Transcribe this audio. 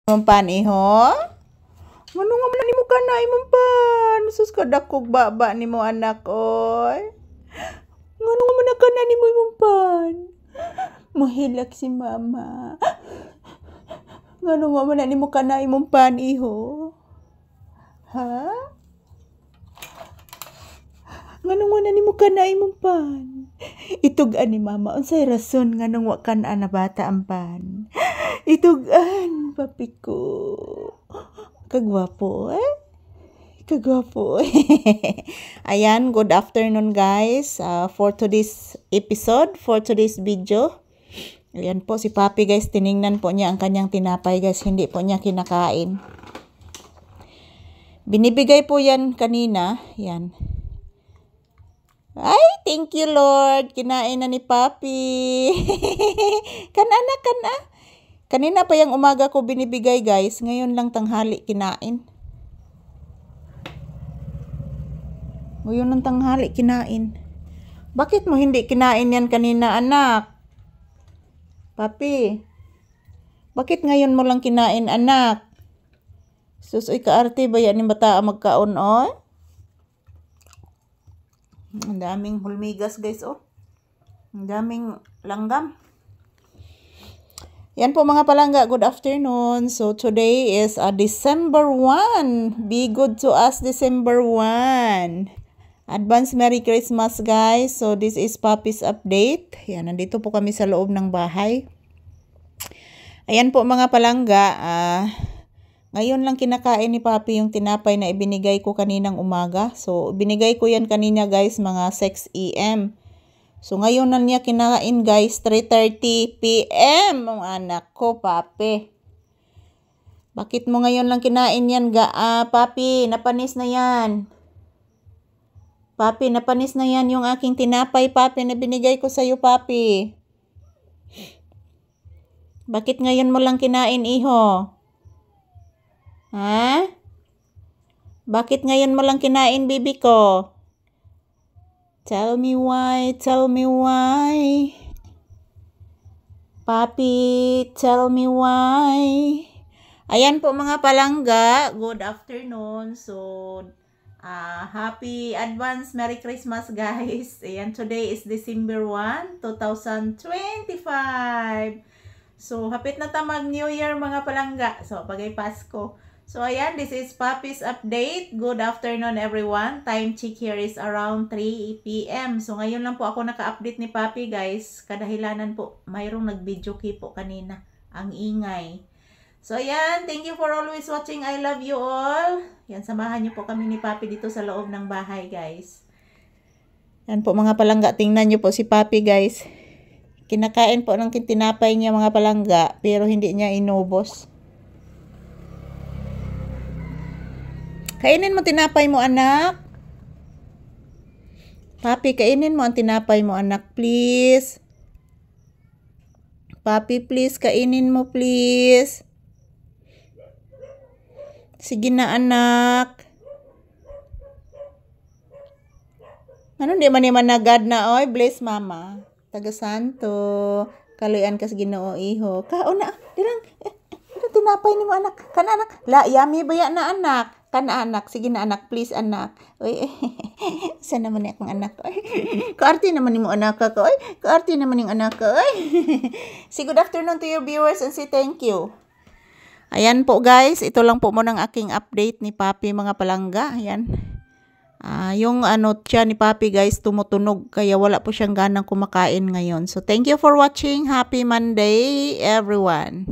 Imong iho? Ngano nga man nimo kana imong pan? Sus kadakog baba nimo anak oy. Ngano nga man kana nimo imong pan? Mahilak si mama. Ngano nga man nimo kana imong pan iho? Ha? Ngano nga nimo kana imong pan? Itugan ni mama unsay rason nganong wa kan ana bata ang pan? Itugan papi ko. Kagwapo Kagwapo. Ayan, good afternoon guys. For today's episode, for today's video. Ayan po si Papi guys, tiningnan po niya ang kanyang tinapay guys, hindi po niya kinakain. Binibigay po yan kanina, yan. Ay, thank you Lord, kinain na ni Papi. Kana. Kanina pa yung umaga ko binibigay guys, ngayon lang tanghali kinain. Ngayon lang tanghali kinain. Bakit mo hindi kinain yan kanina anak? Papi, bakit ngayon mo lang kinain anak? Susoy kaarte ba yan yung bata magkaon oh? Ang daming hulmigas guys oh. Ang daming langgam. Yan po mga palangga, good afternoon. So today is December 1. Be good to us December 1. Advance Merry Christmas guys. So this is Papi's update. Yan, nandito po kami sa loob ng bahay. Ayan po mga palangga, ngayon lang kinakain ni Papi yung tinapay na ibinigay ko kaninang umaga. So binigay ko yan kanina guys mga 6 AM. So ngayon na niya kinain guys, 3:30 PM ang anak ko, Papi. Bakit mo ngayon lang kinain yan, Papi? Napanis na yan. Papi, napanis na yan yung aking tinapay, Papi, na binigay ko sa'yo, Papi. Bakit ngayon mo lang kinain, iho? Ha? Bakit ngayon mo lang kinain, bibi ko? Tell me why, Papi, tell me why. Ayan po mga palangga, good afternoon. So, happy advance Merry Christmas guys. Ayan, today is December 1, 2025. So, hapit na tamag New Year mga palangga. So, pagay Pasko. So, ayan, this is Papi's update. Good afternoon, everyone. Time check here is around 3 PM. So, ngayon lang po ako naka-update ni Papi, guys. Kadahilanan po, mayroong nag-video key po kanina. Ang ingay. So, ayan, thank you for always watching. I love you all. Yan, samahan niyo po kami ni Papi dito sa loob ng bahay, guys. Yan po, mga palangga. Tingnan niyo po si Papi, guys. Kinakain po ng tinapay niya, mga palangga, pero hindi niya inubos. Kainin mo tinapay mo, anak. Papi, kainin mo ang tinapay mo, anak, please. Papi, please, kainin mo, please. Sige na, anak. Ano, di man naman nagad na, oy, bless mama. Taga Santo. Kaluyan ka sa Ginoo, iho. Kaon na, dirang. Tinapay ni mo, anak. Kana, anak. La, yummy ba yan na, anak? Kana anak, sige na anak, please anak. Uy, sana naman akong anak ko. Kaarte naman mo anak ko. Kaarte naman yung anak ko. Say good afternoon to your viewers and say thank you. Ayan po guys, ito lang po muna ang aking update ni Papi mga palangga. Ayan. Yung siya ni Papi guys, tumutunog. Kaya wala po siyang ganang kumakain ngayon. So thank you for watching. Happy Monday everyone.